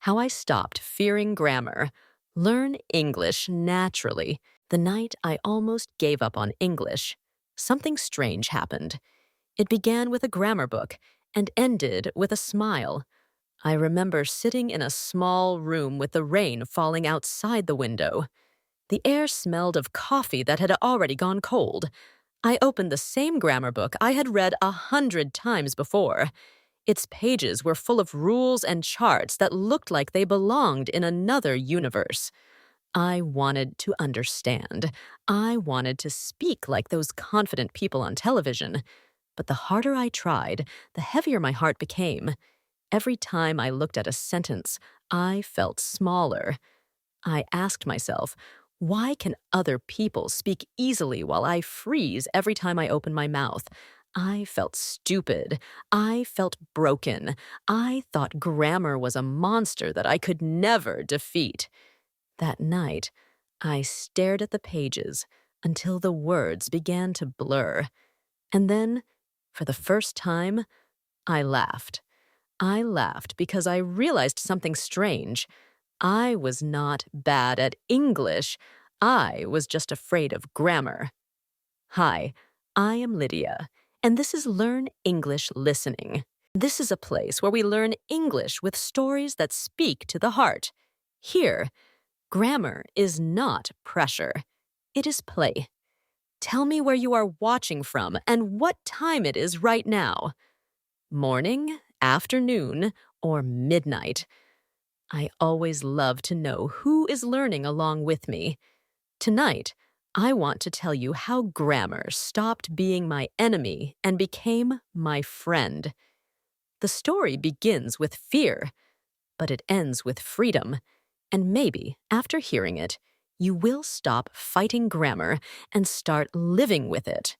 How I stopped fearing grammar. Learn English naturally. The night I almost gave up on English, something strange happened. It began with a grammar book and ended with a smile. I remember sitting in a small room with the rain falling outside the window. The air smelled of coffee that had already gone cold. I opened the same grammar book I had read 100 times before. Its pages were full of rules and charts that looked like they belonged in another universe. I wanted to understand. I wanted to speak like those confident people on television. But the harder I tried, the heavier my heart became. Every time I looked at a sentence, I felt smaller. I asked myself, why can other people speak easily while I freeze every time I open my mouth? I felt stupid. I felt broken. I thought grammar was a monster that I could never defeat. That night, I stared at the pages until the words began to blur. And then, for the first time, I laughed. I laughed because I realized something strange. I was not bad at English. I was just afraid of grammar. Hi, I am Lydia, and this is Learn English Listening. This is a place where we learn English with stories that speak to the heart. Here, grammar is not pressure. It is play. Tell me where you are watching from and what time it is right now. Morning, afternoon, or midnight. I always love to know who is learning along with me. Tonight, I want to tell you how grammar stopped being my enemy and became my friend. The story begins with fear, but it ends with freedom. And maybe, after hearing it, you will stop fighting grammar and start living with it.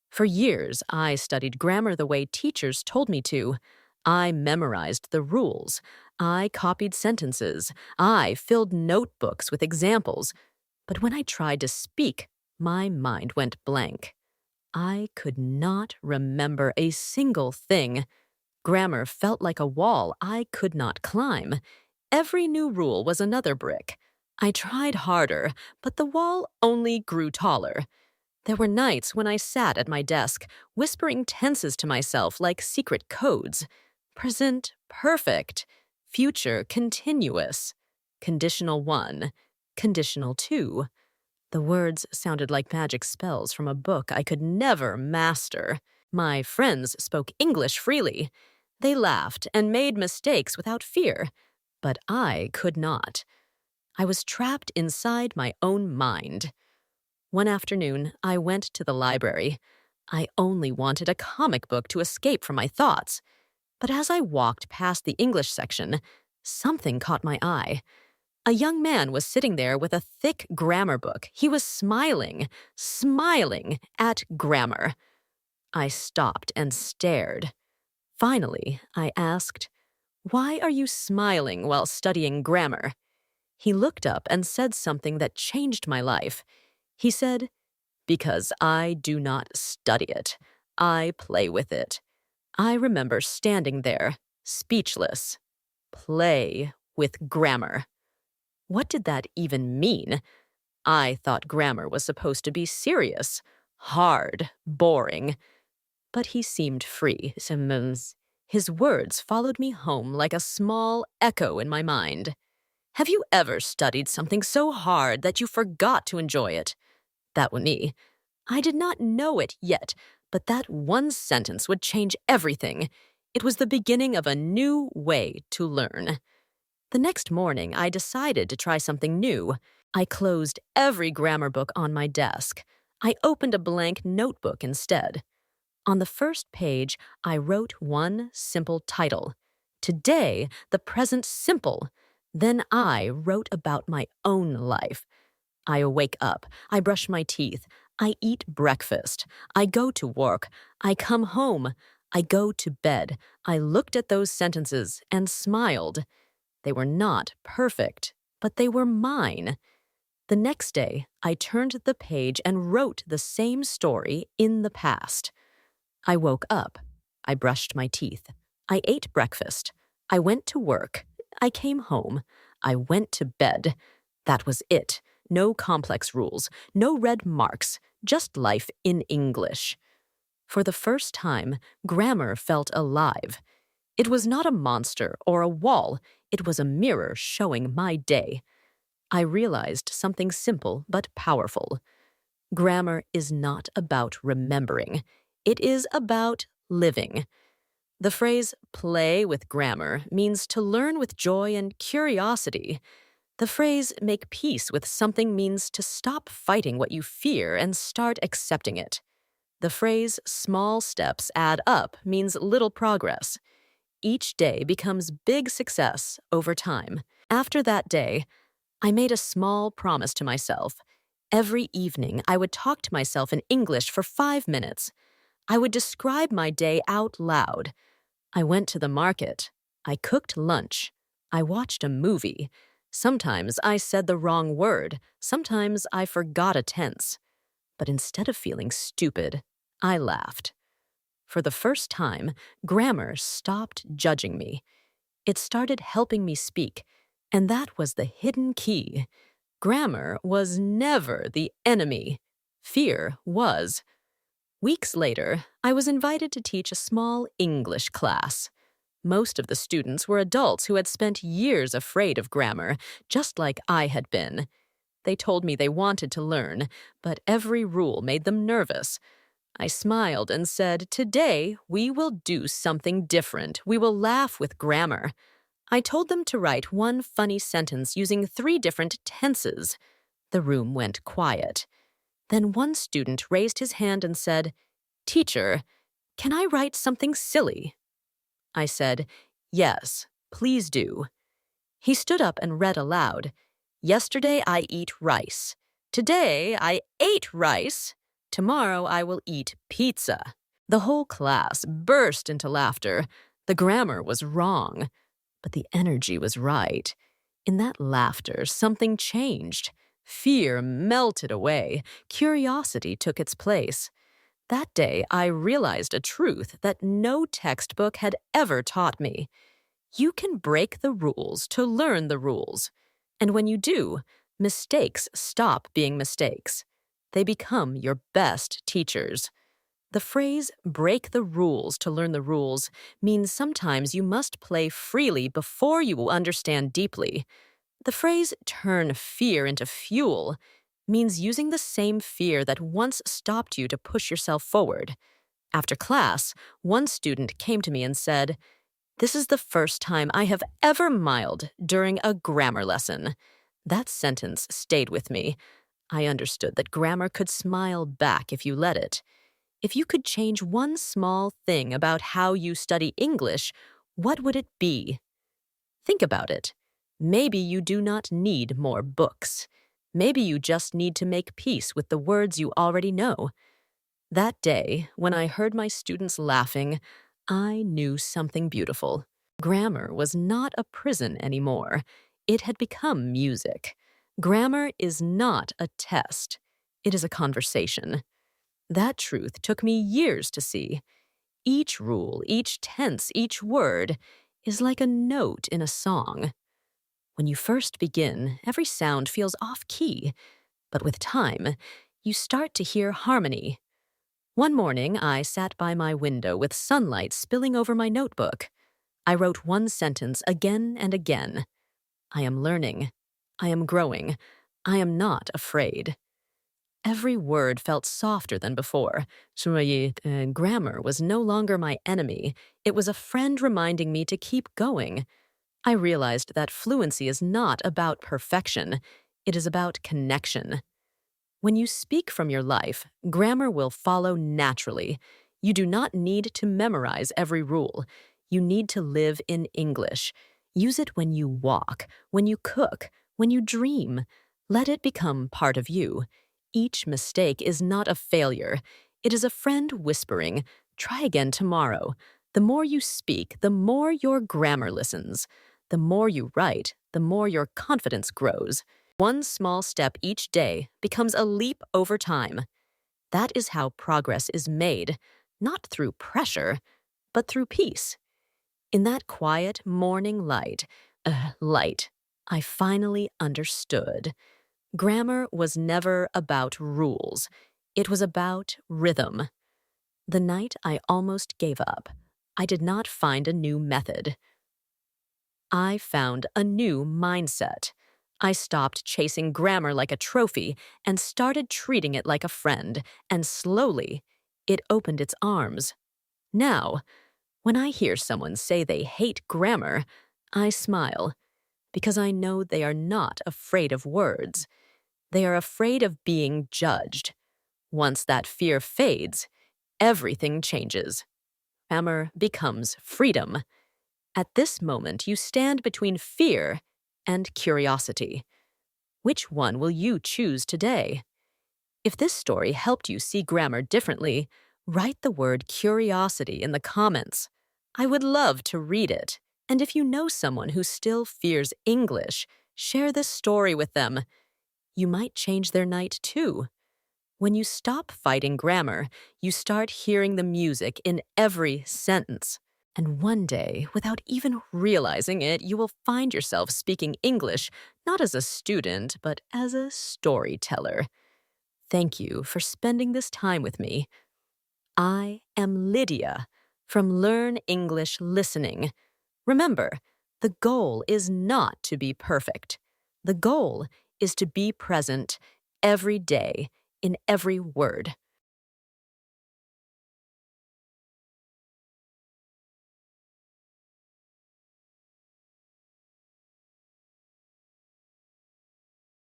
For years, I studied grammar the way teachers told me to. I memorized the rules. I copied sentences. I filled notebooks with examples. But when I tried to speak, my mind went blank. I could not remember a single thing. Grammar felt like a wall I could not climb. Every new rule was another brick. I tried harder, but the wall only grew taller. There were nights when I sat at my desk, whispering tenses to myself like secret codes. Present perfect, future continuous, conditional 1, conditional 2. The words sounded like magic spells from a book I could never master. My friends spoke English freely. They laughed and made mistakes without fear, but I could not. I was trapped inside my own mind. One afternoon, I went to the library. I only wanted a comic book to escape from my thoughts. But as I walked past the English section, something caught my eye. A young man was sitting there with a thick grammar book. He was smiling at grammar. I stopped and stared. Finally, I asked, "Why are you smiling while studying grammar?" He looked up and said something that changed my life. He said, "Because I do not study it. I play with it." I remember standing there, speechless. Play with grammar. What did that even mean? I thought grammar was supposed to be serious, hard, boring. But he seemed free. His words followed me home like a small echo in my mind. Have you ever studied something so hard that you forgot to enjoy it? That was me. I did not know it yet, but that one sentence would change everything. It was the beginning of a new way to learn. The next morning, I decided to try something new. I closed every grammar book on my desk. I opened a blank notebook instead. On the first page, I wrote one simple title. Today, the present simple. Then I wrote about my own life. I wake up. I brush my teeth. I eat breakfast. I go to work. I come home. I go to bed. I looked at those sentences and smiled. They were not perfect, but they were mine. The next day, I turned the page and wrote the same story in the past. I woke up. I brushed my teeth. I ate breakfast. I went to work. I came home. I went to bed. That was it. No complex rules, no red marks, just life in English. For the first time, grammar felt alive. It was not a monster or a wall, it was a mirror showing my day. I realized something simple but powerful. Grammar is not about remembering. It is about living. The phrase play with grammar means to learn with joy and curiosity. The phrase make peace with something means to stop fighting what you fear and start accepting it. The phrase small steps add up means little progress. Each day becomes big success over time. After that day, I made a small promise to myself. Every evening, I would talk to myself in English for 5 minutes. I would describe my day out loud. I went to the market. I cooked lunch. I watched a movie. Sometimes I said the wrong word. Sometimes I forgot a tense. But instead of feeling stupid, I laughed. For the first time, grammar stopped judging me. It started helping me speak, and that was the hidden key. Grammar was never the enemy. Fear was. Weeks later, I was invited to teach a small English class. Most of the students were adults who had spent years afraid of grammar, just like I had been. They told me they wanted to learn, but every rule made them nervous. I smiled and said, "Today, we will do something different. We will laugh with grammar." I told them to write one funny sentence using 3 different tenses. The room went quiet. Then one student raised his hand and said, "Teacher, can I write something silly?" I said, "Yes, please do." He stood up and read aloud, "Yesterday I eat rice. Today I ate rice. Tomorrow I will eat pizza." The whole class burst into laughter. The grammar was wrong, but the energy was right. In that laughter, something changed. Fear melted away. Curiosity took its place. That day, I realized a truth that no textbook had ever taught me. You can break the rules to learn the rules. And when you do, mistakes stop being mistakes. They become your best teachers. The phrase, break the rules to learn the rules, means sometimes you must play freely before you will understand deeply. The phrase, turn fear into fuel, means using the same fear that once stopped you to push yourself forward. After class, one student came to me and said, "This is the first time I have ever smiled during a grammar lesson." That sentence stayed with me. I understood that grammar could smile back if you let it. If you could change one small thing about how you study English, what would it be? Think about it. Maybe you do not need more books. Maybe you just need to make peace with the words you already know. That day, when I heard my students laughing, I knew something beautiful. Grammar was not a prison anymore. It had become music. Grammar is not a test. It is a conversation. That truth took me years to see. Each rule, each tense, each word is like a note in a song. When you first begin, every sound feels off-key, but with time, you start to hear harmony. One morning, I sat by my window with sunlight spilling over my notebook. I wrote one sentence again and again. I am learning. I am growing. I am not afraid. Every word felt softer than before. Grammar was no longer my enemy. It was a friend reminding me to keep going. I realized that fluency is not about perfection. It is about connection. When you speak from your life, grammar will follow naturally. You do not need to memorize every rule. You need to live in English. Use it when you walk, when you cook, when you dream. Let it become part of you. Each mistake is not a failure. It is a friend whispering, "Try again tomorrow." The more you speak, the more your grammar listens. The more you write, the more your confidence grows. One small step each day becomes a leap over time. That is how progress is made, not through pressure, but through peace. In that quiet morning light, Light. I finally understood. Grammar was never about rules. It was about rhythm. The night I almost gave up, I did not find a new method. I found a new mindset. I stopped chasing grammar like a trophy and started treating it like a friend, and slowly, it opened its arms. Now, when I hear someone say they hate grammar, I smile, because I know they are not afraid of words. They are afraid of being judged. Once that fear fades, everything changes. Grammar becomes freedom. At this moment, you stand between fear and curiosity. Which one will you choose today? If this story helped you see grammar differently, write the word curiosity in the comments. I would love to read it. And if you know someone who still fears English, share this story with them. You might change their night too. When you stop fighting grammar, you start hearing the music in every sentence. And one day, without even realizing it, you will find yourself speaking English not as a student, but as a storyteller. Thank you for spending this time with me. I am Lydia from Learn English Listening. Remember, the goal is not to be perfect. The goal is to be present every day in every word.